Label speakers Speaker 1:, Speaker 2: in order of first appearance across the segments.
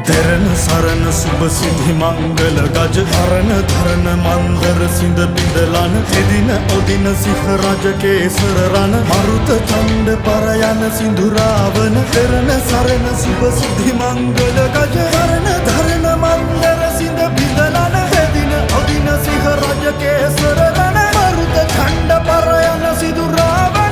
Speaker 1: तेरन सरन शुभ सिद्धि मंगल गज हरण धरन मंदर सिंध बिंदलान एदिन ओदिन सिंह राज केसर रन मरुत चंड परयन सिंधु रावण तेरन सरन शुभ सिद्धि मंगल गज हरण धरन मंदर सिंध बिंदलान एदिन ओदिन सिंह राज केसर रन मरुत Chand Parayan Sindhu Ravan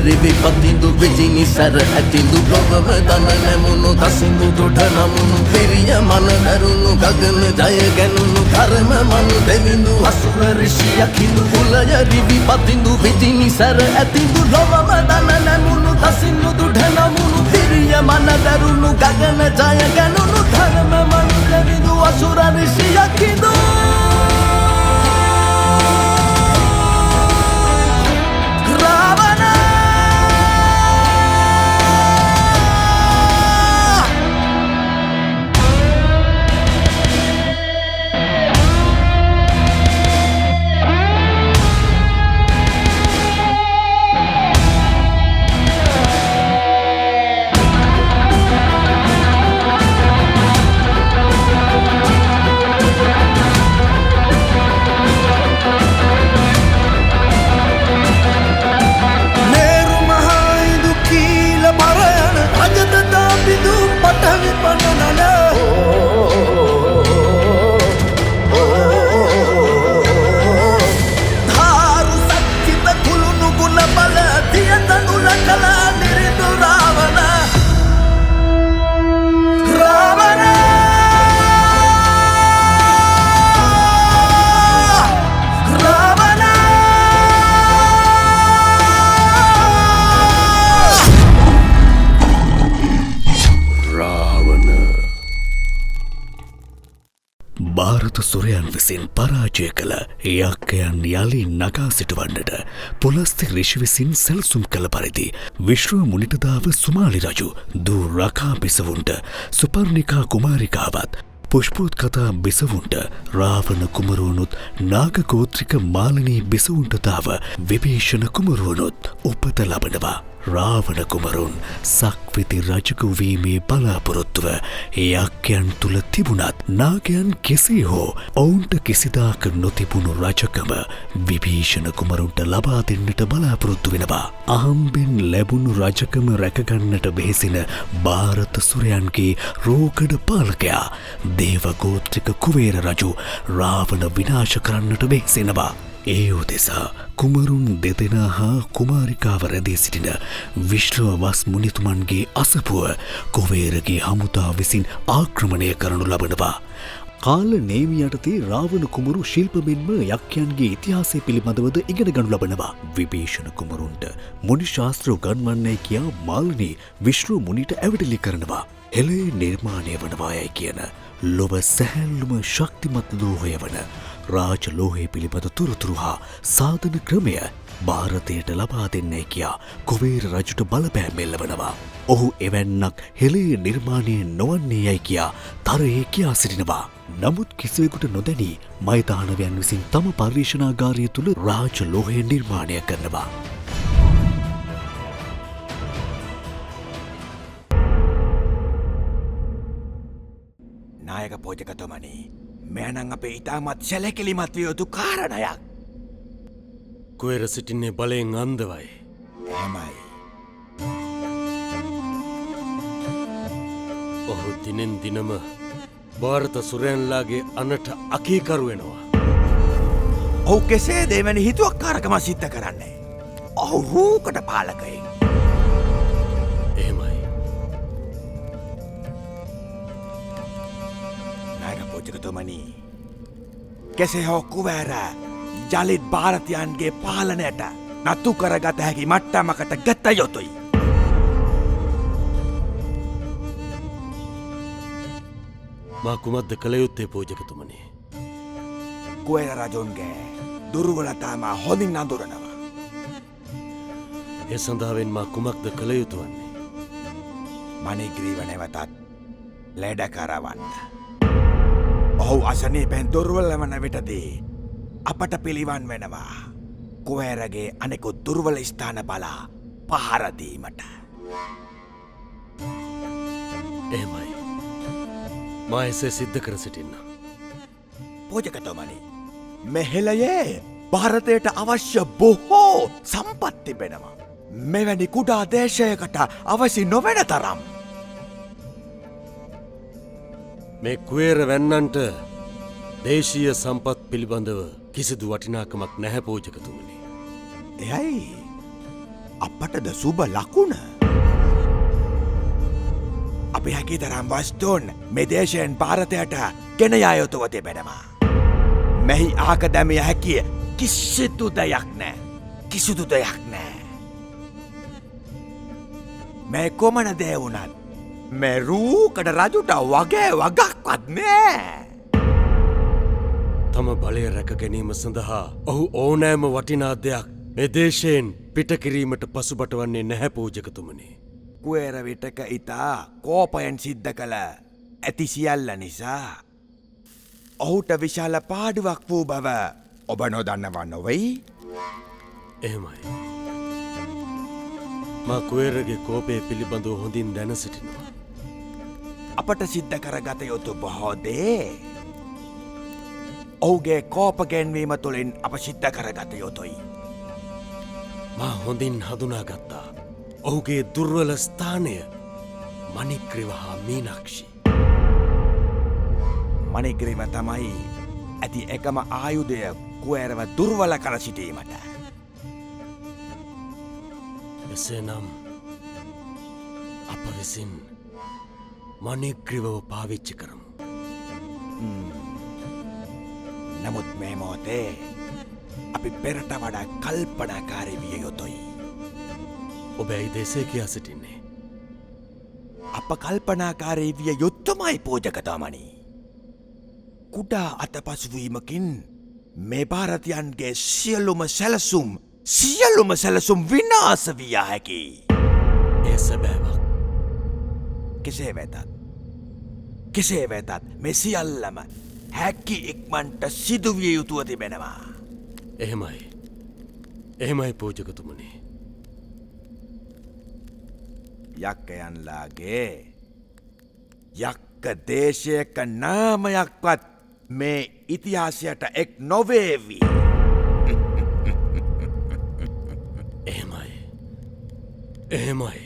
Speaker 2: Rivipatindu vijini sar atindu lobava dana nemunu dasindu dodhanamunu piriya mana harunu gagana jaya ganunu dharma manu devindu asura rishiya kindu ulaya rivipatindu vijini sar atindu lobava dana nemunu dasindu dodhanamunu piriya mana harunu gagana jaya ganunu dharma manu devindu asura rishiya kindu
Speaker 3: Bharat සුරයන් විසින් පරාජය කළ යක්කයන් යළි නගා සිටවන්නට පොළස්ති ඍෂි විසින් සැලසුම් කළ පරිදි විශ්ව මුනිටදාව සුමාලි රජු දූ රකා බිසවුන්ට සුපර්ණිකා කුමාරිකාවත් පුෂ්පෝත්කතා බිසවුන්ට රාවණ කුමරුවනුත් නාග ගෝත්‍රික මාලිනී බිසවුන්ට දාව විභීෂණ කුමරුවනුත් උපත ලබනවා. රාවණ කුමරුන් සක්විති රජකු වීමේ බලාපොරොත්තුව යක්කයන් තුල තිබුණත් නාගයන් කෙසේ හෝ ඔවුන්ට කිසිදාක නොතිබුණු රජකම විභීෂණ කුමරුන්ට ලබා දෙන්නට බලාපොරොත්තු වෙනවා. අහම්බෙන් ලැබුණු රජකම රැකගන්නට බෙහෙසින ಭಾರತ සුරයන්ගේ රෝගඩ පාලකයා දේවගෝත්‍රික කුවේර රජු රාවණ විනාශ කරන්නට බෙහෙසෙනවා. ඒ උදෙසා කුමරුන් දෙදෙනා හා කුමාරිකාව රැඳී සිටින විශ්වවස් මුනිතුමන්ගේ අසපුව කුවේරගේ හමුදා විසින් ආක්‍රමණය කරනු ලබනවා. කාල නේමි යටතේ රාවණ කුමරු ශිල්ප මෙන්ම යක්ෂයන්ගේ ඉතිහාසය පිළිබඳවද ඉගෙන ගනු ලබනවා. විභීෂණ කුමරුන්ට මුනි ශාස්ත්‍ර උගන්වන්නයි කියා මාලිනී විශ්ව මුනිට ඇවිදලි කරනවා. හෙළේ නිර්මාණය වනවායයි කියන ලොව සැහැල්ලුම ශක්තිමත් ලෝහය වන රාජ ලෝහය පිළිබඳ තොරතුරු හා සාධන ක්‍රමය ಭಾರතයට ලබා දෙන්නයි කියා කුවේර රජුට බලපෑම් එල්ලවනවා. ඔහු එවැන්නක් හෙළේ නිර්මාණය නොවන්නේ යයි කියා තරයේ කියා සිටිනවා. නමුත් කිසිවෙකුට නොදැනී මෛදානවයන් විසින් තම පර්යේෂණාගාරය තුළ රාජ ලෝහය නිර්මාණය කරනවා.
Speaker 4: නායක පෝජකතුමනි, මෙයනම් අපේ ඉතාමත් සැලකිලිමත් විය යුතු කාරණයක්.
Speaker 5: කුවේර සිටින්නේ බලයෙන් අන්දවයි.
Speaker 4: එහෙමයි.
Speaker 5: ඔහු දිනෙන් දිනම ಭಾರತ සුරයන්ලාගේ අනට අකීකරු වෙනවා.
Speaker 4: ඔහු කෙසේ දෙවැනි හිතුවක්කාරකම සිද්ධ කරන්නේ? ඔහු රූකඩ පාලකයෙක්.
Speaker 5: එහෙමයි.
Speaker 4: නායක පෝජකතුමනි, කෙසේ හෝ කුවේර ජලිත් ಭಾರතයන්ගේ පාලනයට නතු කරගත හැකි මට්ටමකට ගත යුතුයි.
Speaker 5: මා කුමක්ද කළ යුත්තේ පූජකතුමනි?
Speaker 4: කුවේර රජුන්ගේ දුර්වලතාව හොඳින් අඳුරනවා.
Speaker 5: ඒ සඳහාවෙන් මා කුමක්ද කළ යුතු වන්නේ?
Speaker 4: මණිග්‍රීව නැවතත් ලෙඩ කරවන්න. ඔහු අසනීපෙන් දුර්වල වන විටදී අපට පිළිවන් වෙනවා කුවේරගේ අනෙකුත් දුර්වල ස්ථාන බලා පහර දීමට.
Speaker 5: එහෙමයි. මා එසේ සිද්ධ කර සිටින්න.
Speaker 4: පූජකතුමනි, මෙහෙළයේ භාරතයට අවශ්‍ය බොහෝ සම්පත් තිබෙනවා. මෙවැනි කුඩා දේශයකට අවසි නොවන තරම්.
Speaker 5: මේ කුවේර වැන්නන්ට දේශීය සම්පත් පිළිබඳව කිසිදු වටිනාකමක් නැහැ පූජකතුමනි.
Speaker 4: එයයි අපටද සුබ ලකුණ. අපි හැකි තරම් වස්තුන් මෙදේශයෙන් භාරතයට ගෙන යා යුතුව තිබෙනවා. මෙහි ආක දැමිය හැකිය කිසිදු දෙයක් නෑ. කිසිදු දෙයක් නෑ. මේ කොමන දේ වුණත් මේ රූකඩ රජුට වගේ වගක්වත් නෑ.
Speaker 5: තම බලය රැක ගැනීම සඳහා ඔහු ඕනෑම වටිනා දෙයක් මේ දේශයෙන් පිටකිරීමට පසුබට වන්නේ නැහැ පූජකතුමනි.
Speaker 4: කුවේර විටක ඉතා කෝපයෙන් සිද්ධ කළ ඇති සියල්ල නිසා ඔහුට විශාල පාඩුවක් වූ බව ඔබ නොදන්නවා නොවෙයි?
Speaker 5: එහෙමයි. මා කුවේරගේ කෝපය පිළිබඳව හොඳින් දැන සිටිනවා.
Speaker 4: අපට සිද්ධ කරගත යුතු බොහෝ දේ ඔහුගේ කෝප ගැන්වීම තුළින් අප සිද්ධ කරගත යුතුයි.
Speaker 5: මා හොඳින් හඳුනාගත්තා. ඔහුගේ දුර්වල ස්ථානය මණිග්‍රීව හා මීනක්ෂි.
Speaker 4: මණිග්‍රීව තමයි ඇති එකම ආයුධය කුවේරව දුර්වල කර සිටීමට.
Speaker 5: එසේනම් අප විසින් මණිග්‍රීවව පාවිච්චි කරමු.
Speaker 4: නමුත් මේ මොහොතේ අපි පෙරට වඩා කල්පනාකාරී විය යුතුයි.
Speaker 5: ඔබ ඇයි දෙසේ කියා සිටින්නේ?
Speaker 4: අප කල්පනාකාරී විය යුත්තමයි පූජකතුමනි. කුඩා අතපසුවීමකින් මේ භාරතයන්ගේ සියලුම සැලසුම් විනාශ විය හැකි.
Speaker 5: ඒ සැබෑවක්.
Speaker 4: කෙසේ වෙතත් මේ සියල්ලම හැකි ඉක්මන්ට සිදුවිය යුතුව තිබෙනවා.
Speaker 5: එහෙමයි පූජකතුමනි.
Speaker 4: යක්කයන්ලාගේ යක්ක දේශයක නාමයක්වත් මේ ඉතිහාසයට එක් නොවේවි.
Speaker 5: එහෙමයි.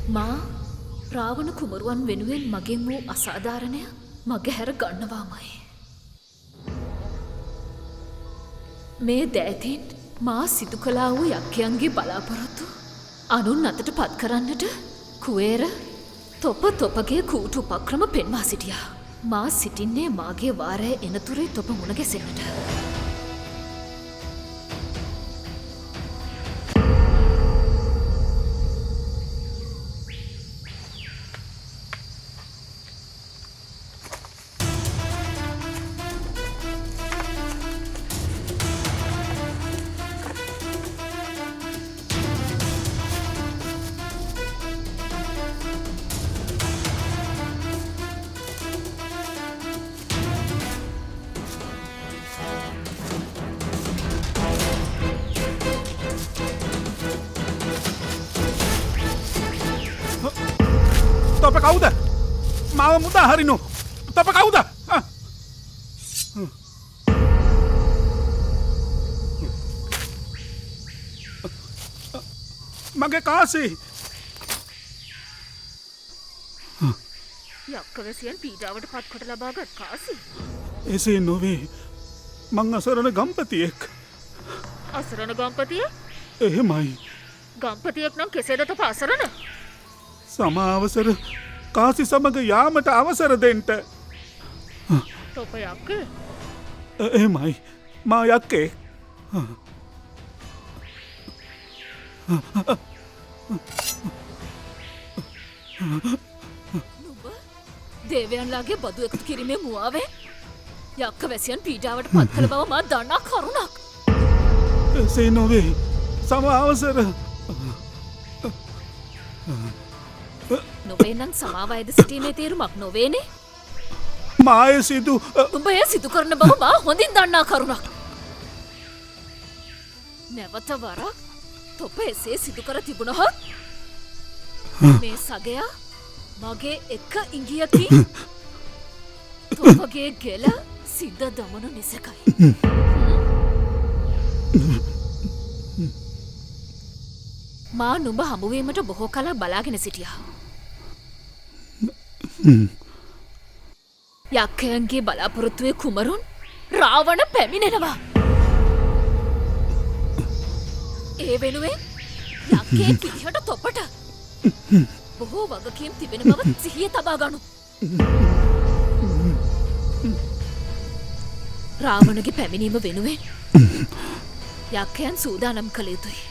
Speaker 6: මා රාවණ කුමරුවන් වෙනුවෙන් මගෙන් වූ අසාධාරණය මගහැර ගන්නවාමයි. මේ දෑතින් මා සිදු කලා වූ යක්කයන්ගේ බලාපොරොත්තු අනුන් අතට පත් කරන්නට කුවේර තොපගේ කූට උපක්‍රම පෙන්වා සිටියා. මා සිටින්නේ මාගේ වාරය එනතුරේ තොප මුණ ගැසෙන්නට.
Speaker 7: තොප කවුද? මාව මුදා හරිනු. තොප කවුද? මගේ කාසි.
Speaker 6: යක්කවැසියන් පීඩාවට පත්කොට ලබාගත් කාසි.
Speaker 7: එසේ නොවේ. මං අසරණ ගම්පතියෙක්.
Speaker 6: අසරණ ගම්පතිය?
Speaker 7: එහෙමයි.
Speaker 6: ගම්පතියෙක් නම් කෙසේද තොප අසරණ?
Speaker 7: සමාවසර කාසි සමග යාමට අවසර දෙන්ට.
Speaker 6: තොප යක්කේ?
Speaker 7: එහෙමයි. මා යක්කේ.
Speaker 6: නුඹ දේවයන්ලාගේ බදු එකතු කිරීමේ මුවාවේ යක්ක වැසියන් පීඩාවට පත් කළ බව මා දන්නා කරුණක්.
Speaker 7: එසේ නොවේ. සමාවසර.
Speaker 6: නොවේ නම් සමාවයද සිටීමේ තේරුමක් නොවේනේ.
Speaker 7: මාය සිදු
Speaker 6: උඹ එය සිදු කරන බව මා හොඳින් දන්නා කරුණක්. නැවත වරක් තොප එසේ සිදු කර තිබුණහොත් මේ සගයා මගේ එක ඉංගියකින් තොපගේ ගෙල සිද්ධ දමනු නිසකයි. මා නුඹ හමුවීමට බොහෝ කලා බලාගෙන සිටියා. යක්කයන්ගේ බලාපොරොත්තුවේ කුමරුන් රාවණ පැමිණෙනවා. ඒ වෙනුවෙන් යක්කේ කිරිහට තොපට බොහෝ වගකීම් තිබෙන බව සිහිය තබා ගනු. රාවණගේ පැමිණීම වෙනුවෙන් යක්කයන් සූදානම් කළ යුතුයි.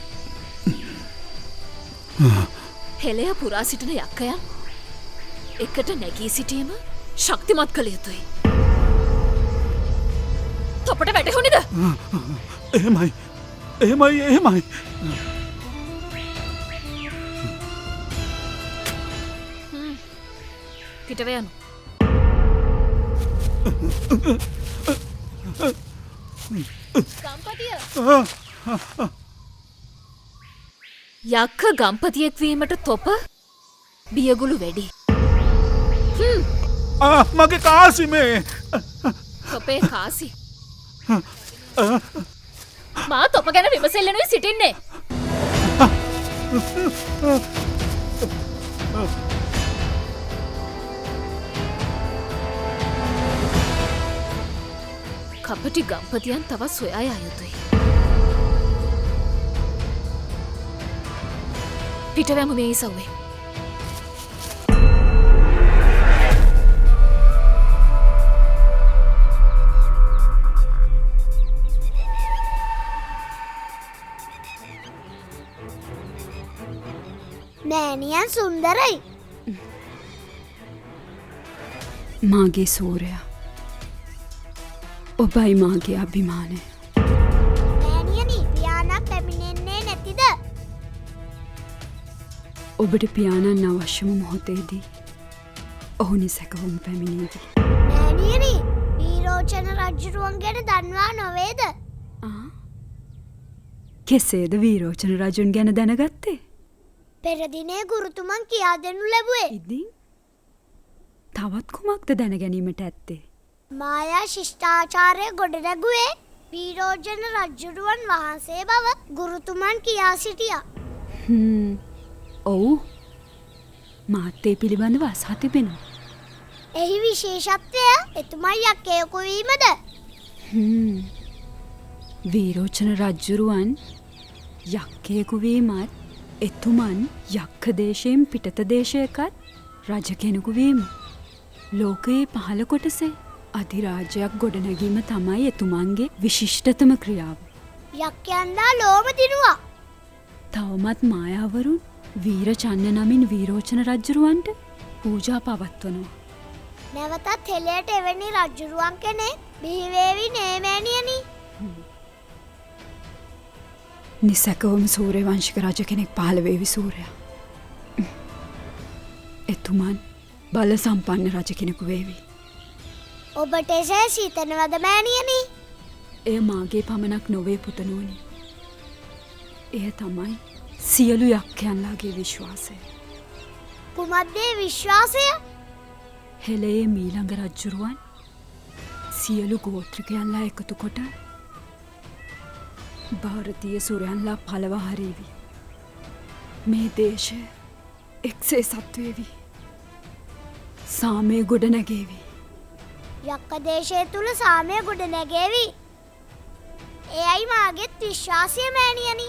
Speaker 6: හෙළය පුරා සිටින යක්කයන් එකට නැගී සිටීම ශක්තිමත් කළ යුතුයි. තොපට වැටහුණිද?
Speaker 7: එහෙමයි. එහෙමයි එහෙමයි.
Speaker 6: පිටව යනු. ගම්පතිය! යක්ක ගම්පතියෙක් වීමට තොප බියගුළු වැඩි.
Speaker 7: මගේ කාසිමේ.
Speaker 6: තොපේ කාසි. මා තොප ගැන විමසෙල්ලනුයි සිටින්නේ. කපටි ගම්පතියන් තවත් සොයා යා යුතුයි. පිටවැමු මේ ඉසව්වේ.
Speaker 8: මෑණියන් සුන්දරයි.
Speaker 9: මාගේ සූරයා ඔබයි මාගේ අභිමානය.
Speaker 8: මෑණියනි පියාණන් පැමිණෙන්නේ නැතිද?
Speaker 9: ඔබට පියාණන් අවශ්‍යම මොහොතේදී ඔහු නිසැකවුම් පැමිණේවි.
Speaker 8: මෑණියනි වීරෝචන රජුරුවන් ගැන දන්වා නොවේද?
Speaker 9: කෙසේද වීරෝචන රජුන් ගැන දැනගත්තේ?
Speaker 8: පෙරදිනේ ගුරුතුමන් කියා දෙනු ලැබුවේ.
Speaker 9: ඉතින් තවත් කුමක්ද දැනගැනීමට ඇත්තේ?
Speaker 8: මායා ශිෂ්ටාචාරය ගොඩනැගුවේ වීරෝචන රජුරුවන් වහන්සේ බව ගුරුතුමන් කියා සිටියා.
Speaker 9: ඔව්. මාත් ඒ පිළිබඳව අසා තිබෙනවා.
Speaker 8: එහි විශේෂත්වය එතුමන් යක්කයෙකු වීමද?
Speaker 9: වීරෝචන රජුරුවන් යක්කයෙකු වීමත් එතුමන් යක්ක දේශයෙන් පිටත දේශයකත් රජ කෙනෙකු වීම ලෝකයේ පහළ කොටසේ අධිරාජ්‍යයක් ගොඩනැගීම තමයි එතුමන්ගේ විශිෂ්ටතම ක්‍රියාව.
Speaker 8: යක්කයන්ලා ලෝම දිනුවා.
Speaker 9: තවමත් මායාවරුන් වීරචන්න නමින් වීරෝචන රජුරුවන්ට පූජා පවත්වනවා.
Speaker 8: නැවතත් හෙළයට එවැනි රජුරුවන් කෙනෙක් බිහිවේවි නේ මෑණියනි.
Speaker 9: නිසැකවම සූර්ය වංශික රජ කෙනෙක් පහළ වේවි සූර්යා. එතුමන් බල සම්පන්න රජ කෙනෙකු වේවි.
Speaker 8: ඔබට එසේ සිතනවද මෑණියනි?
Speaker 9: එය මාගේ පමණක් නොවේ පුතණුවනි. එය තමයි සියලු යක්කයන්ලාගේ විශ්වාසය.
Speaker 8: කුමක්ද ඒ විශ්වාසය?
Speaker 9: හෙළයේ මීළඟ රජුරුවන් සියලු ගෝත්‍රිකයන්ලා එකතු කොට භාරතීය සුරයන්ලා පලවා හරීවි. මේ දේශය එක්සේ සත්වේවි. සාමය ගොඩ නැගේවි.
Speaker 8: යක්ක දේශය තුළ සාමය ගොඩ නැගේවි. එයයි මාගෙත් විශ්වාසය මෑණියනි.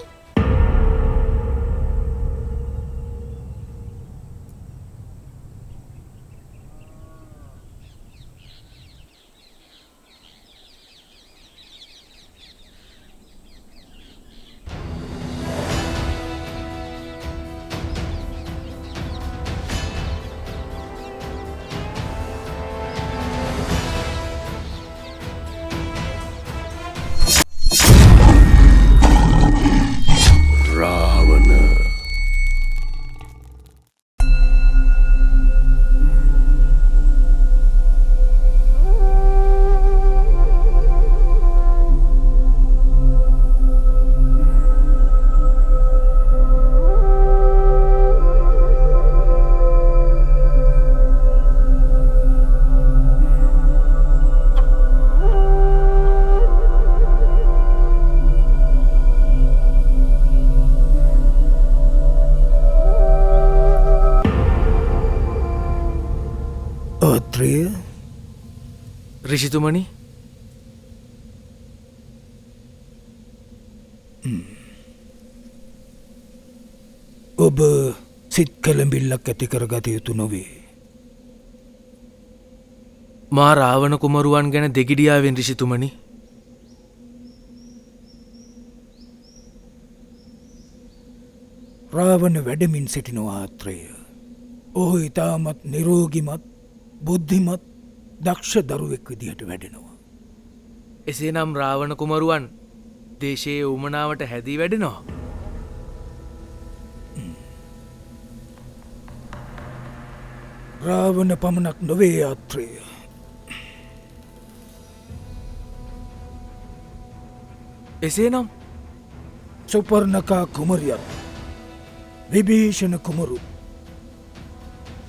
Speaker 10: ඍෂිතුමනි
Speaker 11: ඔබ සිත් කැළඹිල්ලක් ඇති කරගත යුතු නොවේ.
Speaker 10: මා රාවණ කුමරුවන් ගැන දෙගිඩියාවෙන් ඍෂිතුමනි
Speaker 11: රාවණ වැඩමින් සිටිනවා ආත්‍රය. ඔහු ඉතාමත් නිරෝගිමත් බුද්ධිමත් දක්ෂ දරුවෙක් විදිහට වැඩෙනවා.
Speaker 10: එසේනම් රාවණ කුමරුවන් දේශයේ උමනාවට හැදී වැඩෙනවා.
Speaker 11: රාවණ පමණක් නොවේ ආත්‍රය.
Speaker 10: එසේනම්
Speaker 11: සුපර්ණකා කුමරියත් විභීෂණ කුමරු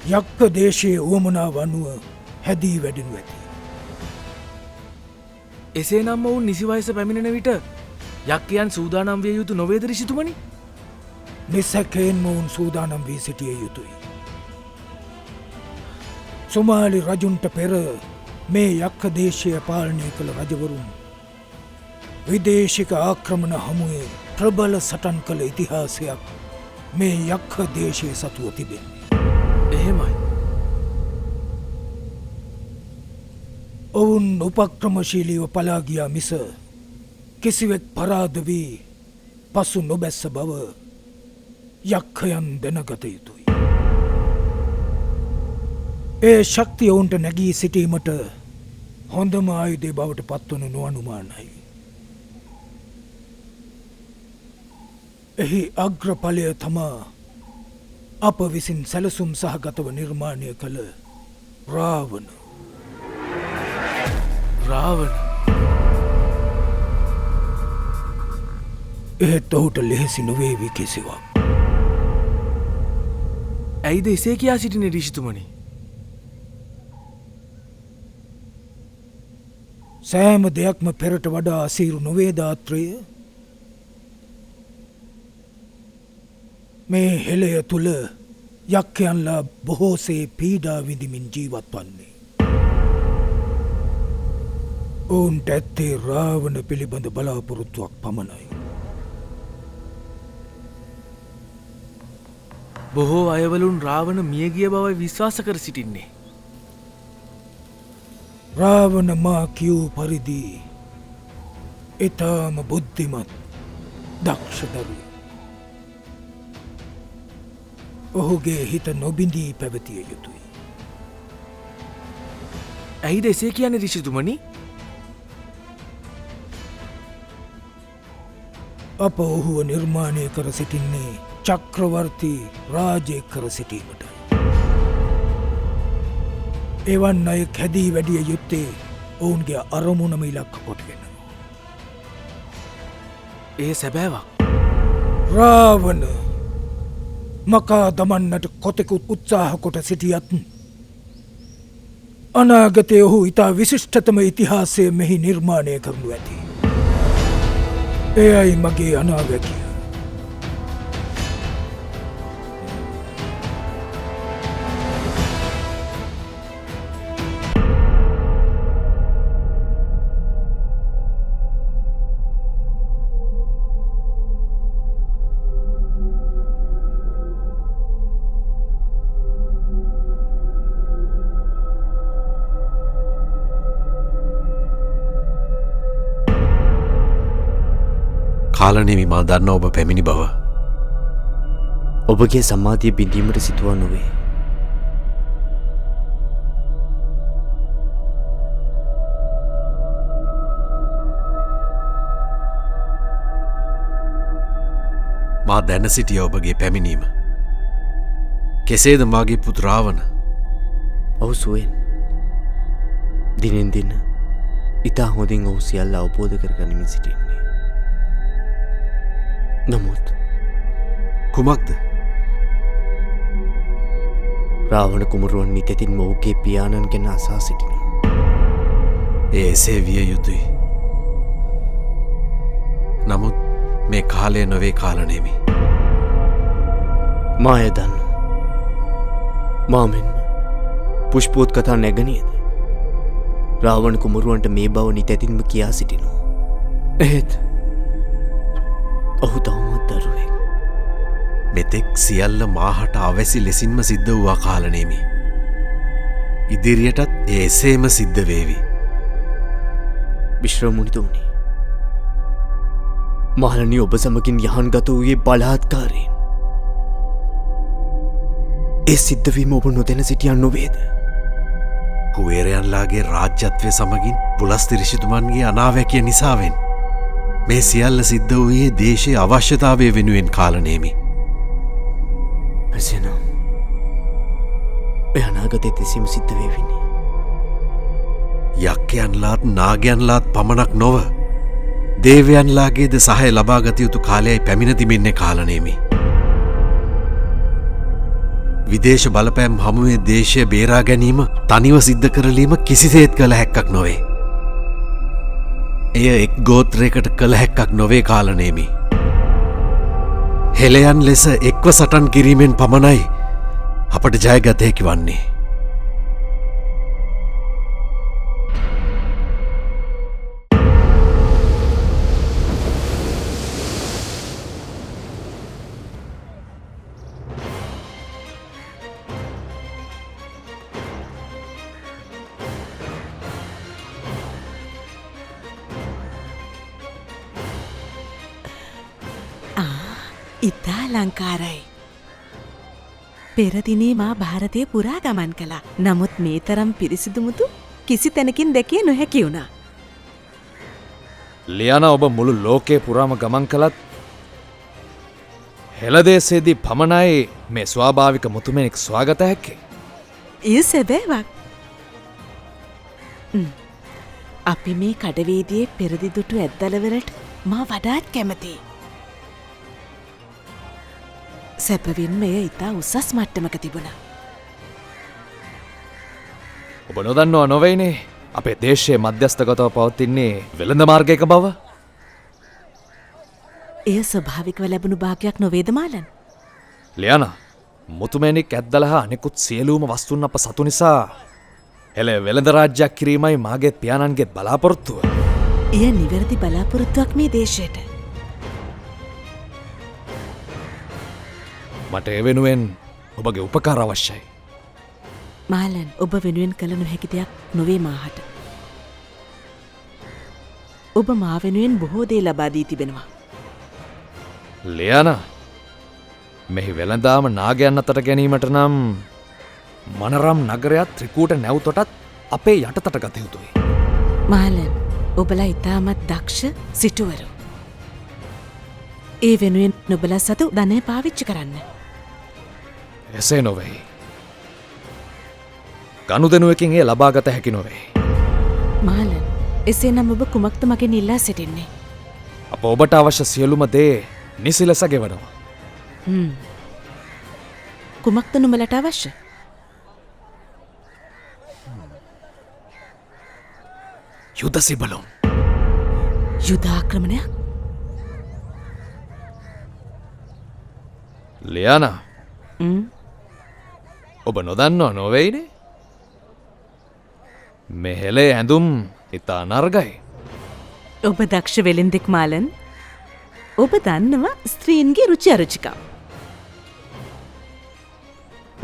Speaker 11: යක්ක දේශයේ උවමනාව අනුව හැදී වැඩෙනු ඇති.
Speaker 10: එසේනම් ඔවුන් නිසි වයස පැමිණෙන විට යක්කයන් සූදානම් විය යුතු නොවේද ඍෂිතුමනි?
Speaker 11: නිසැකයෙන් මොවුන් සූදානම් වී සිටිය යුතුයි. සොමාලි රජුන්ට පෙර මේ යක්ක දේශය පාලනය කළ රජවරුන් විදේශික ආක්‍රමණ හමුවේ ප්‍රබල සටන් කළ ඉතිහාසයක් මේ යක්ක දේශය සතුව තිබෙන්නේ.
Speaker 10: එහෙමයි.
Speaker 11: ඔවුන් උපක්‍රමශීලීව පලා ගියා මිස කිසිවෙක් පරාද වී පසු නොබැස්ස බව යක්කයන් දැනගත යුතුයි. ඒ ශක්තිය ඔවුන්ට නැගී සිටීමට හොඳම ආයුධය බවට පත්වනු නොඅනුමානයි. එහි අග්‍රඵලය තමා අප විසින් සැලසුම් සහගතව නිර්මාණය කළ රාවණ.
Speaker 10: රාවණ
Speaker 11: එහෙත් ඔහුට ලෙහෙසි නොවේවි කිසිවක්.
Speaker 10: ඇයිද එසේ කියා සිටින ඍෂිතුමනි?
Speaker 11: සෑම දෙයක්ම පෙරට වඩා අසීරු නොවේ දාත්‍රය. මේ හෙළය තුළ යක්කයන්ලා බොහෝසේ පීඩා විඳිමින් ජීවත් වන්නේ. ඔවුන්ට ඇත්තේ රාවණ පිළිබඳ බලාපොරොත්තුවක් පමණයි.
Speaker 10: බොහෝ අයවලුන් රාවණ මියගිය බවයි විශ්වාස කර සිටින්නේ.
Speaker 11: රාවණ මා කියූ පරිදි ඉතාම බුද්ධිමත් දක්ෂ දරුවෙක්. ඔහුගේ හිත නොබිඳී පැවතිය යුතුයි.
Speaker 10: ඇයිද එසේ කියන්නේ ඍෂිතුමනි?
Speaker 11: අප ඔහුව නිර්මාණය කර සිටින්නේ චක්‍රවර්ති රාජ්‍ය කර සිටීමට. එවන් අය හැදී වැඩිය යුත්තේ ඔවුන්ගේ අරමුණම ඉලක්ක කොටගෙන.
Speaker 10: ඒ සැබෑවක්.
Speaker 11: රාවණ මකා දමන්නට කොතෙකුත් උත්සාහ කොට සිටියත් අනාගතය ඔහු ඉතා විශිෂ්ටතම ඉතිහාසය මෙහි නිර්මාණය කරනු ඇති. එයයි මගේ අනාවැකිය.
Speaker 5: කාලනෙමි මා දන්න ඔබ පැමිණි බව.
Speaker 12: ඔබගේ සමාධිය බිඳීමට සිතුවා නොවේ.
Speaker 5: මා දැන සිටිය ඔබගේ පැමිණීම. කෙසේද මාගේ පුත් රාවණ?
Speaker 12: ඔහු සුවෙන් දිනෙන් දින ඉතා හොඳින් ඔහු සියල්ල අවබෝධ කරගනිමින් සිටින්නේ. නමුත්
Speaker 5: කුමක්ද?
Speaker 12: රාවණ කුමරුවන් නිතැතින් මොහුගේ පියාණන් ගැන අසා සිටිනවා.
Speaker 5: ඒ එසේ විය යුතුයි. නමුත් මේ කාලය නොවේ කාලනෙමි.
Speaker 12: මාය දන්න මාමෙන්ම පුෂ්පෝත් කතා නැගනියද? රාවණ කුමරුවන්ට මේ බව නිතැතින්ම කියා සිටිනු. එහෙත් ඔහු තවමත් දරුවෙක්.
Speaker 5: මෙතෙක් සියල්ල මාහට අවැසි ලෙසින්ම සිද්ධ වූ කාලනේමි. ඉදිරියටත් එසේම සිද්ධ වේවි.
Speaker 12: විශ්‍රමුනිතුනි, මහලනි ඔබ සමගින් යහන් ගත වූයේ බලාත්කාරයෙන්. ඒ සිද්ධවීම ඔබ නොදැන සිටියන් නොවේද?
Speaker 5: කුවේරයන්ලාගේ රාජ්‍යත්වය සමගින් පුලස්තිරිෂිතුමන්ගේ අනාවැකිය නිසාවෙන් මේ සියල්ල සිද්ධ වූයේ දේශයේ අවශ්‍යතාවය වෙනුවෙන් කාලනේමි.
Speaker 12: එසේනම් ඔය අනාගතයේ දෙසීම සිද්ධ වේවිනේ.
Speaker 5: යක්කයන්ලාත් නාගයන්ලාත් පමණක් නොව දේවයන්ලාගේද සහය ලබාගත යුතු කාලයයි පැමිණ තිබෙන්නේ කාලනේමි. විදේශ බලපෑම් හමුවේ දේශය බේරා ගැනීම තනිව සිද්ධ කරලීම කිසිසේත් කළ හැක්කක් නොවේ. එය එක් ගෝත්‍රයකට කළ හැක්කක් නොවේ කාලනේමි. හෙළයන් ලෙස එක්ව සටන් කිරීමෙන් පමණයි අපට ජයගත හැකි වන්නේ.
Speaker 13: ඉතා ලංකාරයි. පෙරදිනේ මා භාරතය පුරා ගමන් කළා. නමුත් මේ තරම් පිරිසිදුමුතු කිසි තැනකින් දැකිය නොහැකි වුණා.
Speaker 10: ලියන ඔබ මුළු ලෝකයේ පුරාම ගමන් කළත් හෙළදේශයේදී පමණයි මේ ස්වාභාවික මුතුමෙනෙක් ස්වාගත හැක්කේ.
Speaker 13: ඒ සැබෑවක්. අපි මේ කඩවේදියේ පෙරදි දුටු ඇද්දලවලට මා වඩාත් කැමතියි. සැපවින්ම එය ඉතා උසස් මට්ටමක තිබුණා.
Speaker 10: ඔබ නොදන්නවා නොවයිනේ අපේ දේශයේ මධ්‍යස්ථගතව පවතින්නේ වෙළඳ මාර්ගයක බව.
Speaker 13: එය ස්වභාවිකව ලැබුණු භාගයක් නොවේද මාලන්?
Speaker 10: ලියන මුතුමැණික් ඇද්දල හා අනෙකුත් සියලුම වස්තුන් අප සතු නිසා එල වෙළඳ රාජ්‍යයක් කිරීමයි මාගේත් පියාණන්ගේත් බලාපොරොත්තුව.
Speaker 13: එය නිවැරදි බලාපොරොත්තුවක් මේ දේශයට.
Speaker 10: මට ඒ වෙනුවෙන් ඔබගේ උපකාර අවශ්‍යයි.
Speaker 13: මාලන් ඔබ වෙනුවෙන් කළ නොහැකි දෙයක් නොවේ මාහට. ඔබ මා වෙනුවෙන් බොහෝ දේ ලබා දී තිබෙනවා.
Speaker 10: ලියන මෙහි වෙළඳාම නාගයන් අතට ගැනීමට නම් මනරම් නගරයක් ත්‍රිකූට නැව්තොටත් අපේ යටතට ගත යුතුයි.
Speaker 13: මාලන් ඔබලා ඉතාමත් දක්ෂ සිටුවරු. ඒ වෙනුවෙන් නොබලා සතු ධනය පාවිච්චි කරන්න.
Speaker 10: එසේ නොවෙයි. ගනුදෙනුවකින් ඒ ලබාගත හැකි නොවේ.
Speaker 13: මාලන් එසේ නම් ඔබ කුමක්ද මගෙන් ඉල්ලා සිටින්නේ?
Speaker 10: අප ඔබට අවශ්‍ය සියලුම දේ නිසි ලෙස ගෙවනවා.
Speaker 13: කුමක්ද නුඹලට අවශ්‍ය?
Speaker 10: යුද සිබලුම්.
Speaker 13: යුදාක්‍රමණයක්?
Speaker 10: ලියන ඔබ නොදන්නවා නොවෙයිනේ මෙහෙලේ ඇඳුම් ඉතා නර්ගයි.
Speaker 13: ඔබ දක්ෂ වෙළෙන්දෙක් මාලන්. ඔබ දන්නවා ස්ත්‍රීන්ගේ රුචි අරුචිකම්.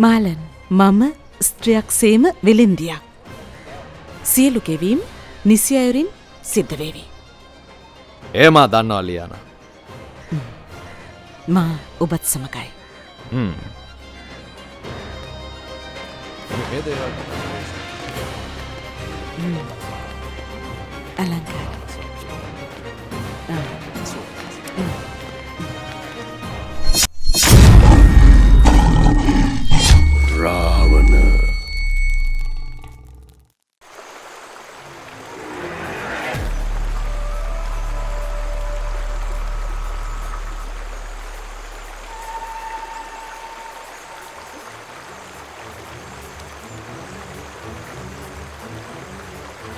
Speaker 13: මාලන් මම ස්ත්‍රියක් සේම වෙළෙන්දියක්. සියලු ගෙවීම් නිසි අයුරින් සිද්ධ වේවි.
Speaker 10: ඒ මා දන්නවා ලියන.
Speaker 13: මා ඔබත් සමගයි. අලංකාර.
Speaker 5: රාවණ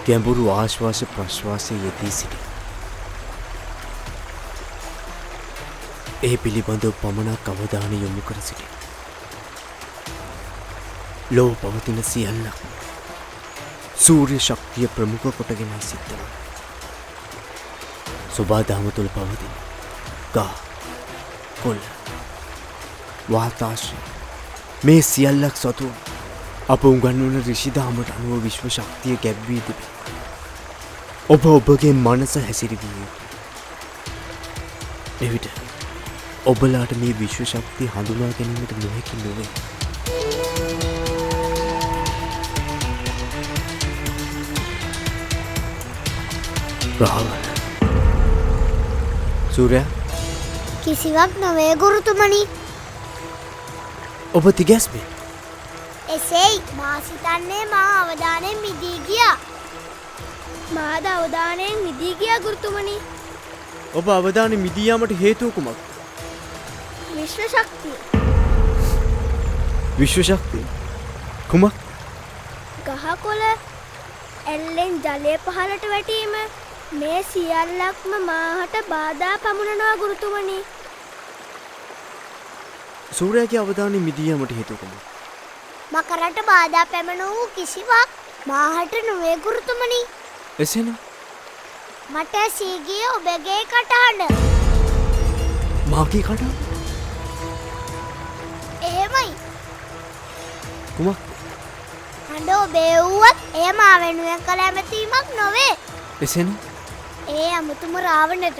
Speaker 12: ගැඹුරු ආශ්වාස ප්‍රශ්වාසය යෙදී සිටි. ඒ පිළිබඳව පමණක් අවධානය යොමු කර සිටි. ලොව පවතින සියල්ලක් සූර්ය ශක්තිය ප්‍රමුඛ කොටගෙනයි සිද්ධ වන්නේ. සුබාදහම තුළ පවතින ගා කොල්ල වාතාශ්‍රය මේ සියල්ලක් සතුව අප උගන්වන ඍෂිදහමට අනුව විශ්ව ශක්තිය ගැබ්වී තිබේ. ඔබ ඔබගේ මනස හැසිරවිය යුතුයි. එවිට ඔබලාට මේ විශ්ව ශක්තිය හඳුනා ගැනීමට නොහැකි නොවේ. රාවණ සූර්යා
Speaker 8: කිසිවක් නොවේ ගුරුතුමනි.
Speaker 12: ඔබ තිගැස්මේ
Speaker 8: එසේයි මා සිතන්නේ මා අවධානයෙන් මිදී ගියා. මාද අවධානයෙන් මිදී ගියා ගුරුතුමනි.
Speaker 12: ඔබ අවධානය මිදී යාමට හේතුව කුමක්ද?
Speaker 8: විශ්ව ශක්තිය.
Speaker 12: විශ්ව ශක්තිය කුමක්?
Speaker 8: ගහකොළ ඇල්ලෙන් ජලය පහළට වැටීම මේ සියල්ලක්ම මාහට බාධා පමුණනවා ගුරුතුමනි.
Speaker 12: සූර්යාගේ අවධානය මිදී යාමට හේතුව කුමක්ද?
Speaker 8: මකරට බාධා පැමිණ වූ කිසිවක් මාහට නොවේ ගුරුතුමනි.
Speaker 12: එසේනම්
Speaker 8: මට සීගිය ඔබගේ කටහඬ.
Speaker 12: මාගේ කටහඬ?
Speaker 8: එහෙමයි.
Speaker 12: කුමක්?
Speaker 8: හඬ ඔබේ වුවත් එය මා වෙනුවෙන් කළ ඇමතීමක් නොවේ.
Speaker 12: එසේනම්
Speaker 8: ඒ අමුතුම රාවණට.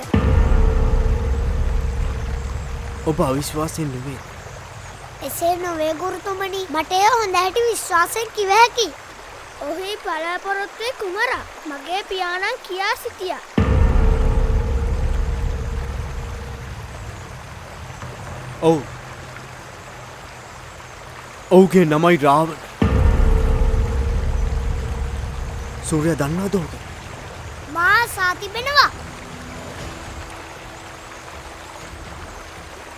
Speaker 12: ඔබ අවිශ්වාසයෙන් නෙවේ.
Speaker 8: එසේ නොවේ ගුරුතුමනි. මට එය හොඳ හැටි විශ්වාසයෙන් කිව හැකි. ඔහි බලාපොරොත්තුවේ කුමරා මගේ පියාණන් කියා සිටියා.
Speaker 12: ඔව්. ඔහුගේ නමයි රාවණ. සූර්යා දන්නාද ඔහුට?
Speaker 8: මා සාතිබෙනවා.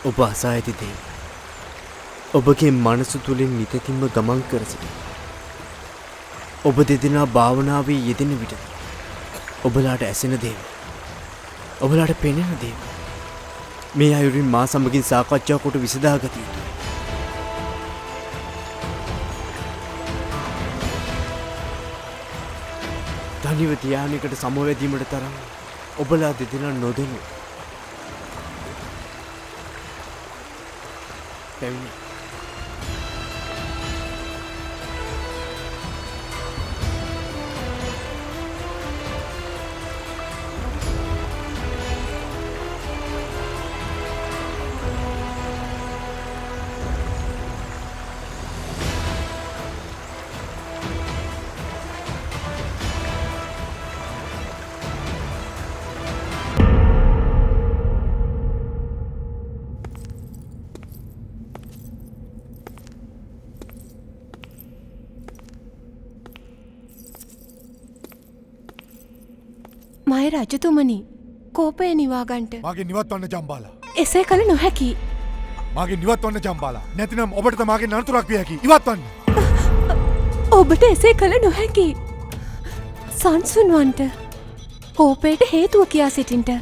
Speaker 12: ඔබ අසා ඇති දේ ඔබගේ මනස තුළින් නිතැතින්ම ගමන් කර සිටි. ඔබ දෙදෙනා භාවනාවේ යෙදෙන විට ඔබලාට ඇසෙන දේව ඔබලාට පෙනෙන දේව මේ අයුරින් මා සමගින් සාකච්ඡා කොට විසඳාගත යුතුයි. තනිව ධ්‍යානයකට සමවැදීමට තරම් ඔබලා දෙදෙනා නොදෙනු පැවිණි.
Speaker 14: මයි රජතුමනි කෝපය නිවාගන්ට
Speaker 1: මගේ නිවත්වන්න ජම්බාලා.
Speaker 14: එසේ කළ නොහැකි.
Speaker 1: මගේ නිවත්වන්න ජම්බාලා. නැතිනම් ඔබට මගේ නතුරක් විය හැකි. ඉවත්වන්න.
Speaker 14: ඔබට එසේ කළ නොහැකි. සංසුන්වන්ට කෝපයට හේතුව කියා සිටින්ට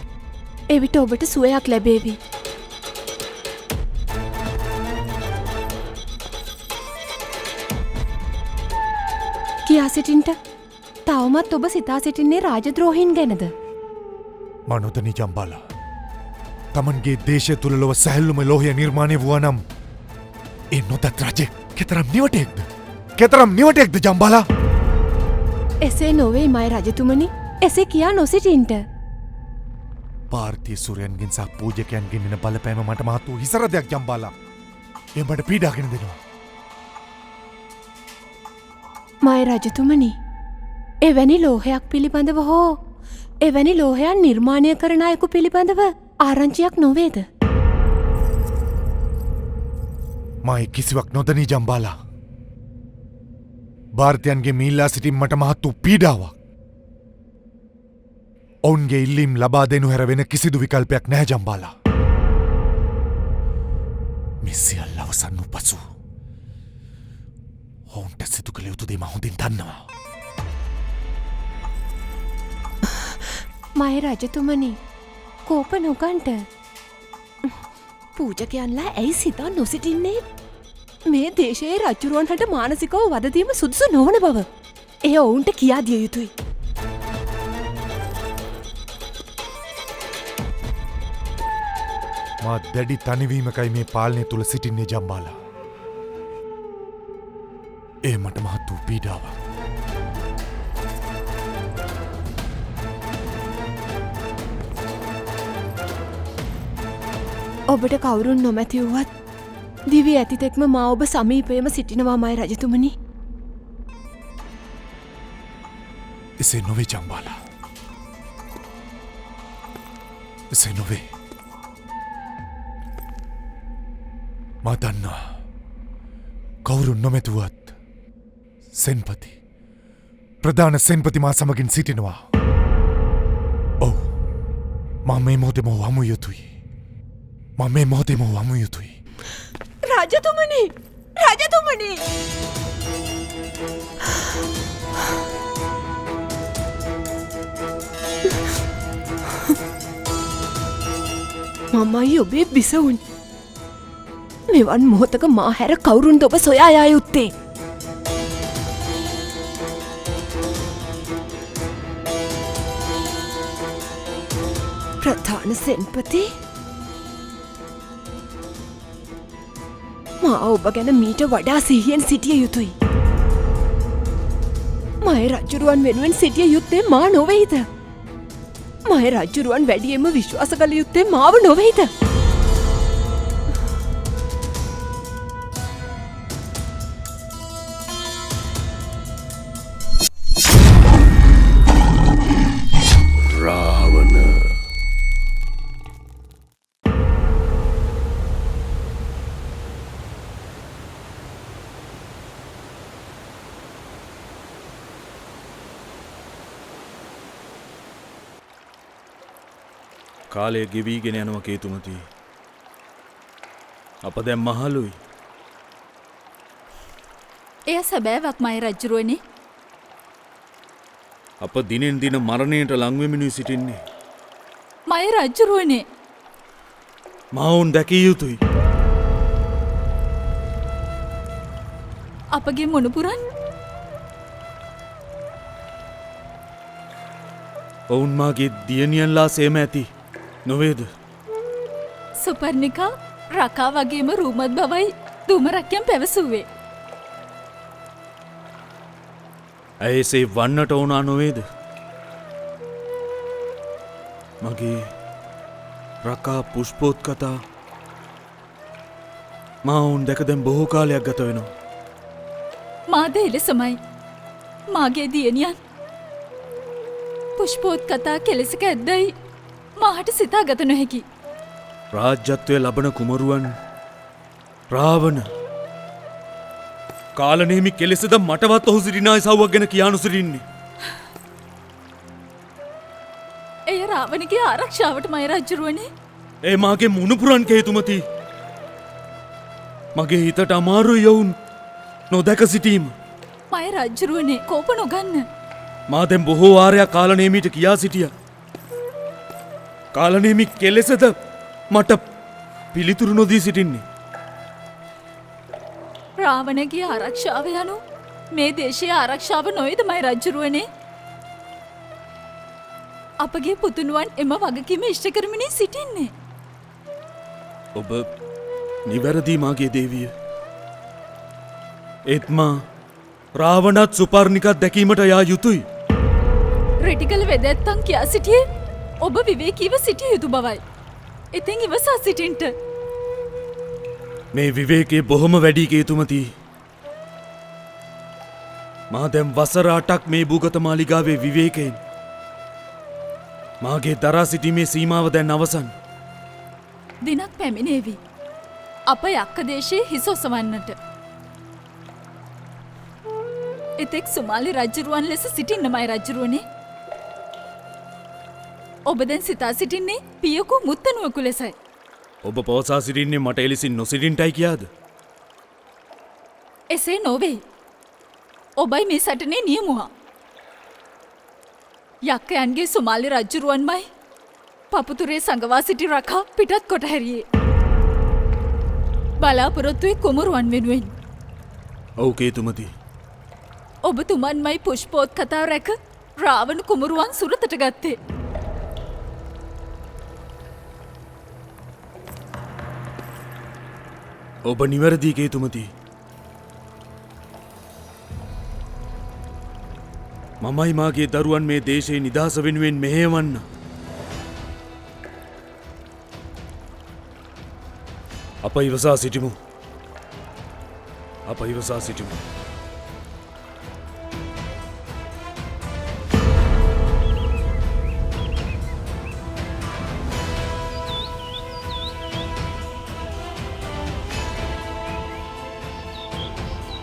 Speaker 14: එවිට ඔබට සුවයක් ලැබේවි. කියා සිටින්ට තවමත් ඔබ සිතා සිටින්නේ රාජද්‍රෝහින් ගැනද?
Speaker 1: මනොතනි ජම්බාලා. තමන්ගේ දේශය තුළ ලොව සැහැල්ලුම ලෝහය නිර්මාණය වුව නම් ඒ නොදත් රජය කෙතරම් නිවටයෙක්ද? කෙතරම් නිවටයෙක්ද ජම්බාලා?
Speaker 14: එසේ නොවේ මයි රජතුමනි. එසේ කියා නොසිටින්ට.
Speaker 1: පාර්තිය සුරයන්ගෙන් සහ පූජකයන්ගෙන් එන බලපෑම මට මහත් වූ හිසරදයක් ජම්බාලා. ඒ මට පීඩාගෙන දෙනවා.
Speaker 14: මයි රජතුමනි. එවැනි ලෝහයක් පිළිබඳව හෝ එවැනි ලෝහයන් නිර්මාණය කරන අයෙකු පිළිබඳව ආරංචියක් නොවේද?
Speaker 1: මයි කිසිවක් නොදනී ජම්බාලා. භාරතයන්ගේ මීල්ලා සිටින් මට මහත් වූ පීඩාවක්. ඔවුන්ගේ ඉල්ලීම් ලබා දෙනු හැර වෙන කිසිදු විකල්පයක් නැහැ ජම්බාලා. මේ සියල්ල අවසන් වූ පසු ඔවුන්ට සිදු කළ යුතු දේ මම හොඳින් දන්නවා.
Speaker 14: මයි රජතුමනි කෝප නොගන්ට. පූජකයන්ලා ඇයි සිතා නොසිටින්නේ? මේ දේශයේ රජුරුවන්හට මානසිකව වදදීම සුදුසු නොවන බව. එය ඔවුන්ට කියා දිය යුතුයි.
Speaker 15: මා දැඩි තනිවීමකයි මේ පාලනය තුළ සිටින්නේ ජම්බාලා. ඒ මට මහත් වූ පීඩාවක්.
Speaker 14: ඔබට කවුරුන් නොමැති වුවත් දිවි ඇතිතෙක්ම මා ඔබ සමීපයම සිටිනවා මයි රජතුමනි.
Speaker 15: එසේ නොවේ ජම්බාලා. එසේ නොවේ. මා දන්නා කවුරුන් නොමැතුවත් සෙන්පති ප්‍රධාන සෙන්පති මා සමගින් සිටිනවා. ඔව් මා මේ මොහොතේම හමු යුතුයි. මා මේ මොහොතේම හමු යුතුයි.
Speaker 14: රජතුමනි! රජතුමනි! මමයි ඔබේ බිසවුන්. මෙවන් මොහොතක මා හැර කවුරුන්ද ඔබ සොයා යා යුත්තේ? ප්‍රධාන සෙන්පති? මා ඔබ ගැන මීට වඩා සිහියෙන් සිටිය යුතුයි. මය රජ්ජුරුවන් වෙනුවෙන් සිටිය යුත්තේ මා නොවෙයිද? මය රජ්ජුරුවන් වැඩියෙන්ම විශ්වාස කළ යුත්තේ මාව නොවෙයිද?
Speaker 1: කාලය ගෙවීගෙන යනව කේතුමති. අප දැන් මහලුයි.
Speaker 6: එය සැබෑවක් මයි රජ්ජුරුවනේ.
Speaker 1: අප දිනෙන් දින මරණයට ලංවෙමිනි සිටින්නේ.
Speaker 6: මයි රජ්ජුරුවනේ.
Speaker 1: මවුන් දැකිය යුතුයි.
Speaker 6: අපගේ මොනපුරන්
Speaker 1: ඔවුන් මාගේ දියනියන්ලා සේම ඇති. නොවේද?
Speaker 6: සුපර්ණිකා රකා වගේම රූමත් බවයි දුමරක්යම් පැවසුවේ.
Speaker 1: ඇය එසේ වන්නට ඕනා නොවේද? මගේ රකා පුෂ්පෝත් කතා මා ඔවුන් දැක දැන් බොහෝ කාලයක් ගත වෙනවා.
Speaker 6: මාද එලෙසමයි. මාගේ දියනියන් පුෂ්පෝත් කතා කෙලෙසක ඇද්දයි මාහට සිතා ගත නොහැකි.
Speaker 1: රාජ්‍යත්වය ලබන කුමරුවන් රාවණ කාලනෙහිමි කෙලෙසද මටවත් ඔහු සිරිනා ඉසව්වක් ගැන කියානු සිරින්නේ.
Speaker 6: එය රාවණගේ ආරක්ෂාවට මයි රජ්ජුරුවනේ.
Speaker 1: ඒ මාගේ මුණුපුරන් කේතුමති. මගේ හිතට අමාරුයි යවුන් නොදැක සිටීම.
Speaker 6: මයි රජ්ජුරුවනේ කෝප නොගන්න.
Speaker 1: මා දැන් බොහෝ වාරයක් කාලනේමීට කියා සිටියා. කාලනේමි කෙලෙසද මට පිළිතුරු නොදී සිටින්නේ.
Speaker 6: රාවණගේ ආරක්ෂාව යනු මේ දේශයේ ආරක්ෂාව නොවේද මයි රජ්ජුරුවනේ? අපගේ පුතුණුවන් එම වගකීම ඉෂ්ට කරමිනි සිටින්නේ.
Speaker 1: ඔබ නිවැරදි මාගේ දේවිය. ඒත් මා රාවණත් සුපර්ණිකත් දැකීමට යා යුතුයි.
Speaker 6: රිටිකල් වෙදැත්තන් කියා සිටියේ ඔබ විවේකීව සිටිය යුතු බවයි. ඉතින් ඉවසා සිටින්ට.
Speaker 1: මේ විවේකයේ බොහොම වැඩි කේතුමති. මා දැන් වසර 8ක් මේ භූගත මාලිගාවේ විවේකයෙන්. මාගේ දරා සිටීමේ සීමාව දැන් අවසන්.
Speaker 6: දිනක් පැමිණේවි. අප යක්ක දේශයේ හිස ඔසවන්නට. එතෙක් සුමාලි රජ්ජුරුවන් ලෙස සිටින්න මයි රජ්ජුරුවනේ. ඔබ දැන් සිතා සිටින්නේ පියකු මුත්තනුවකු ලෙසයි.
Speaker 1: ඔබ පවසා සිටින්නේ මට එලෙසින් නොසිටින්ටයි කියාද?
Speaker 6: එසේ නොවේ. ඔබයි මේ සටනේ නියමුවා. යක්කයන්ගේ සුමාලි රජ්ජුරුවන්මයි පපුතුරේ සඟවා සිටි රකා පිටත් කොට හැරියේ. බලාපොරොත්තුවේ කුමරුවන් වෙනුවෙන්.
Speaker 1: ඔව් කේතුමති.
Speaker 6: ඔබතුමන්මයි පුෂ්පෝත් කතාව රැක රාවණ කුමරුවන් සුරතට ගත්තේ.
Speaker 12: ඔබ නිවැරදි කේතුමති. මමයි මාගේ දරුවන් මේ දේශයේ නිදහස වෙනුවෙන් මෙහෙයවන්න. අප ඉවසා සිටිමු. අප ඉවසා සිටිමු.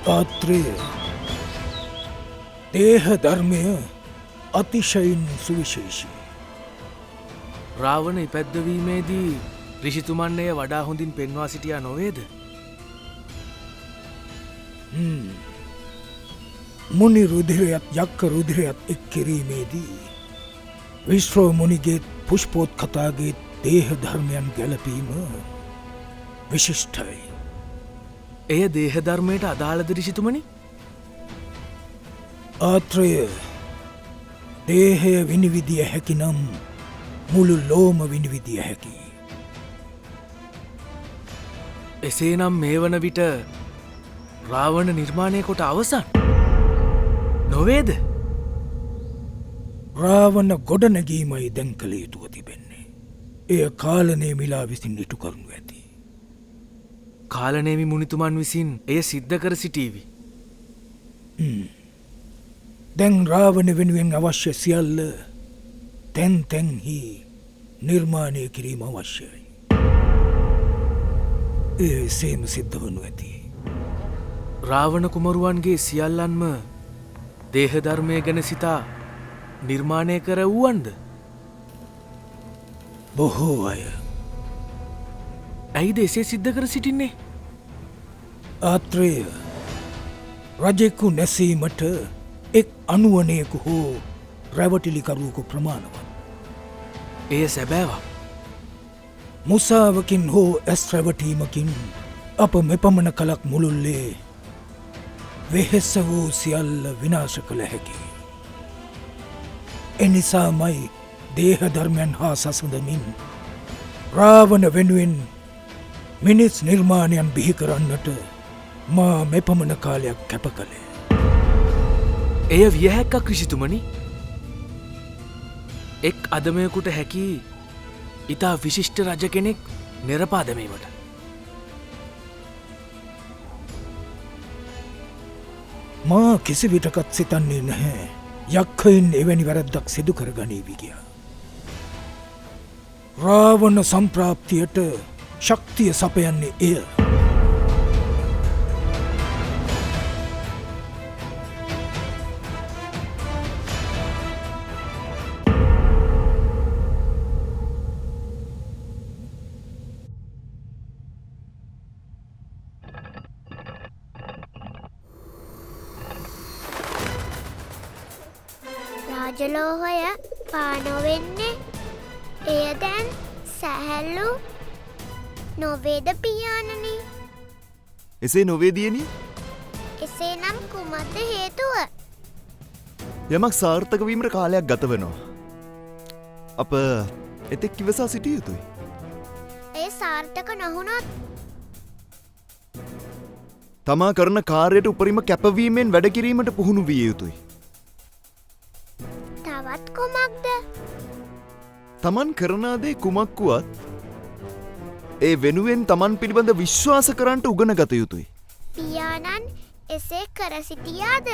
Speaker 11: පාත්‍රය දේහ ධර්මය අතිශයින් සුවිශේෂී.
Speaker 16: රාවණ ඉපැද්දවීමේදී රිෂිතුමන් එය වඩා හොඳින් පෙන්වා සිටියා නොවේද?
Speaker 11: මුනි රුධිරයත් යක්ක රුධිරයත් එක් කිරීමේදී විශ්ව මුනිගේ පුෂ්පෝත් කතාගේ දේහ ධර්මයන් ගැලපීම විශිෂ්ටයි.
Speaker 16: එය දේහ ධර්මයට අදාළද රිෂිතුමනි?
Speaker 11: ආත්‍රය දේහය විනිවිදිය හැකි නම් මුළු ලෝම විනිවිදිය හැකි.
Speaker 16: එසේනම් මේ වන විට රාවණ නිර්මාණය කොට අවසන් නොවේද?
Speaker 11: රාවණ ගොඩනැගීමයි දැන් කළ යුතුව තිබෙන්නේ. එය කාලනේ මිලා විසින් ඉටු කරනු ඇති.
Speaker 16: කාලනේමි මුනිතුමන් විසින් එය සිද්ධ කර සිටීවි.
Speaker 11: දැන් රාවණ වෙනුවෙන් අවශ්‍ය සියල්ල තැන් තැන්හි නිර්මාණය කිරීම අවශ්‍යයි. ඒ සේම සිද්ධ වනු ඇති.
Speaker 16: රාවණ කුමරුවන්ගේ සියල්ලන්ම දේහධර්මය ගැන සිතා නිර්මාණය කර වූවන්ද?
Speaker 11: බොහෝ අය.
Speaker 16: ඇයිද එසේ සිද්ධ කර සිටින්නේ?
Speaker 11: ආත්‍රය රජෙකු නැසීමට එක් අනුවනයකු හෝ රැවටිලිකරුවකු ප්‍රමාණවත්.
Speaker 16: එය සැබෑවා.
Speaker 11: මුසාවකින් හෝ ඇස් රැවටීමකින් අප මෙපමණ කලක් මුළුල්ලේ වෙහෙස්ස වූ සියල්ල විනාශ කළ හැකි. එනිසාමයි දේහධර්මයන් හා සසඳමින් රාවණ වෙනුවෙන් මිනිස් නිර්මාණයන් බිහි කරන්නට මා මෙපමණ කාලයක් කැප කළේ.
Speaker 16: එය වියහැක්කක් රිෂිතුමනි. එක් අදමයකුට හැකි ඉතා විශිෂ්ට රජ කෙනෙක් නිරපාදමීමට.
Speaker 11: මා කිසි විටකත් සිතන්නේ නැහැ යක්කයින් එවැනි වැරද්දක් සිදු කර ගනීවි කියා. රාවණ සම්ප්‍රාප්තියට ශක්තිය සපයන්නේ එය.
Speaker 8: රාජලෝහය පානොවෙන්නේ එය දැන් සැහැල්ලු නොවේද පියාණනි?
Speaker 17: එසේ නොවේදියනි?
Speaker 8: එසේ නම් කුමක්ද හේතුව?
Speaker 17: යමක් සාර්ථක වීමට කාලයක් ගත වෙනවා. අප එතෙක් ඉවසා සිටිය යුතුයි.
Speaker 8: ඒ සාර්ථක නොහුණොත්
Speaker 17: තමා කරන කාර්යයට උපරිම කැපවීමෙන් වැඩ කිරීමට පුහුණු විය යුතුයි.
Speaker 8: තවත් කුමක්ද?
Speaker 17: තමන් කරන දේ කුමක් වුවත් ඒ වෙනුවෙන් තමන් පිළිබඳ විශ්වාස කරන්නට උගන ගත යුතුයි.
Speaker 8: පියාණන් එසේ කර සිටියාද?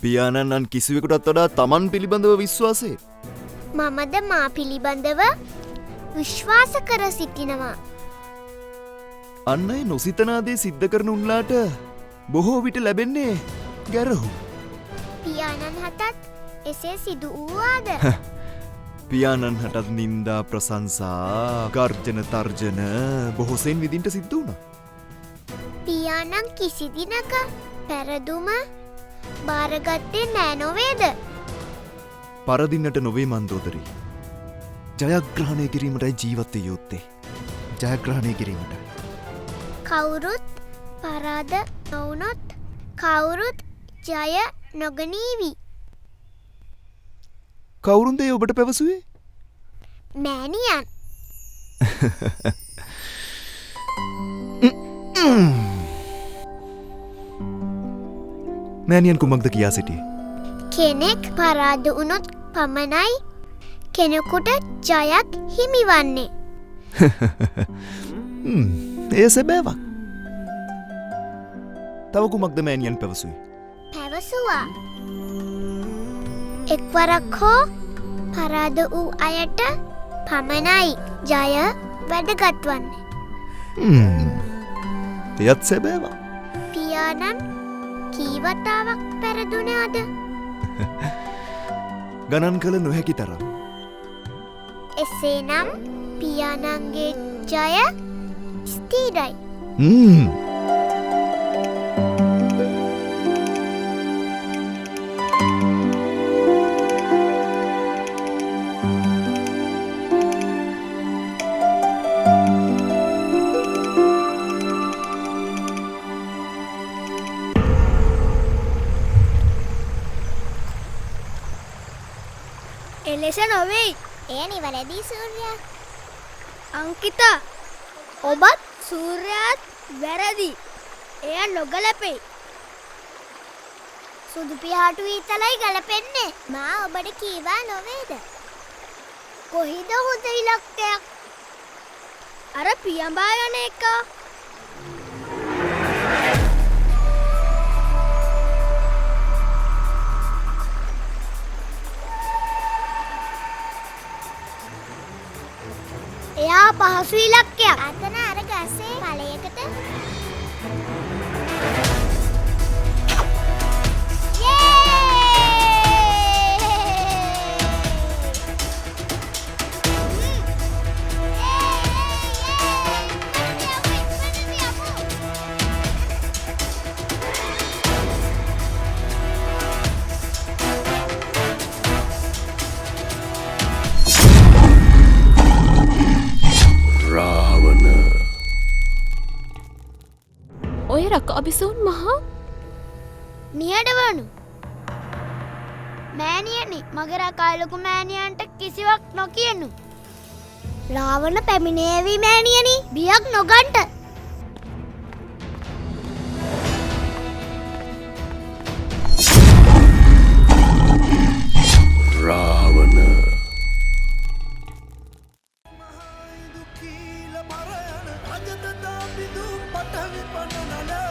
Speaker 17: පියාණන් කිසිවෙකුටත් වඩා තමන් පිළිබඳව විශ්වාසය.
Speaker 8: මමද මා පිළිබඳව විශ්වාස කර සිටිනවා.
Speaker 17: අන්න ඒ නොසිතනාදේ සිද්ධ කරන උන්ලාට බොහෝ විට ලැබෙන්නේ ගැරහු.
Speaker 8: පියාණන් හටත් එසේ සිදු වූවාද?
Speaker 17: පියාණන් හටත් නින්දා ප්‍රසංසා ගර්ජන තර්ජන බොහෝසෙන් විදින්ට සිද්ධ වුණා.
Speaker 8: පියාණන් කිසි දිනක පැරදුම බාරගත්තේ නෑ නොවේද?
Speaker 17: පරදින්නට නොවේ මන්දෝදරී. ජයග්‍රහණය කිරීමටයි ජීවත්වය යුත්තේ. ජයග්‍රහණය කිරීමට.
Speaker 8: කවුරුත් පරාද නොවුනොත් කවුරුත් ජය නොගනීවි.
Speaker 17: කවුරුන්ද ඒ ඔබට පැවසුවේ?
Speaker 8: මෑණියන්.
Speaker 17: මෑණියන් කුමක්ද කියා සිටියේ?
Speaker 8: කෙනෙක් පරාද වුණොත් පමණයි කෙනෙකුට ජයක් හිමිවන්නේ.
Speaker 17: ඒ සැබෑවක්. තව කුමක්ද මෑණියන් පැවසුවේ?
Speaker 8: පැවසුවා. එක්වරක් හෝ පරාද වූ අයට පමණයි ජය වැදගත් වන්නේ.
Speaker 17: එයත් සැබෑවක්.
Speaker 8: පියාණන් කීවතාවක් පැරදුනේ අද?
Speaker 17: ගණන් කළ නොහැකි තරම්.
Speaker 8: එසේනම් පියාණන්ගේ ජය ස්ථිරයි.
Speaker 18: එලෙස නොවෙයි.
Speaker 8: එය නිවැරදි සූර්යා.
Speaker 18: අංකිතා ඔබත් සූර්යාත් වැරදි. එය නොගැලපෙයි.
Speaker 8: සුදු පියාටු ඊතලයි ගැලපෙන්නේ. මා ඔබට කීවා නොවේද? කොහිද හොඳ ඉලක්කයක්?
Speaker 18: අර පියඹා යන එක.
Speaker 8: එයා පහසු ඉලක්කයක්. අතන අර ගසේ ඵලයකට.
Speaker 14: ඔය රකාබිසවුන් මහා
Speaker 8: නිහඬවනු. මෑණියනි, මගේ රකාලුකු මෑණියන්ට කිසිවක් නොකියනු. රාවණ පැමිණේවි මෑණියනි, බියක් නොගන්ට.
Speaker 2: රාවණ
Speaker 1: රජතතා පිදු පටවි පනනල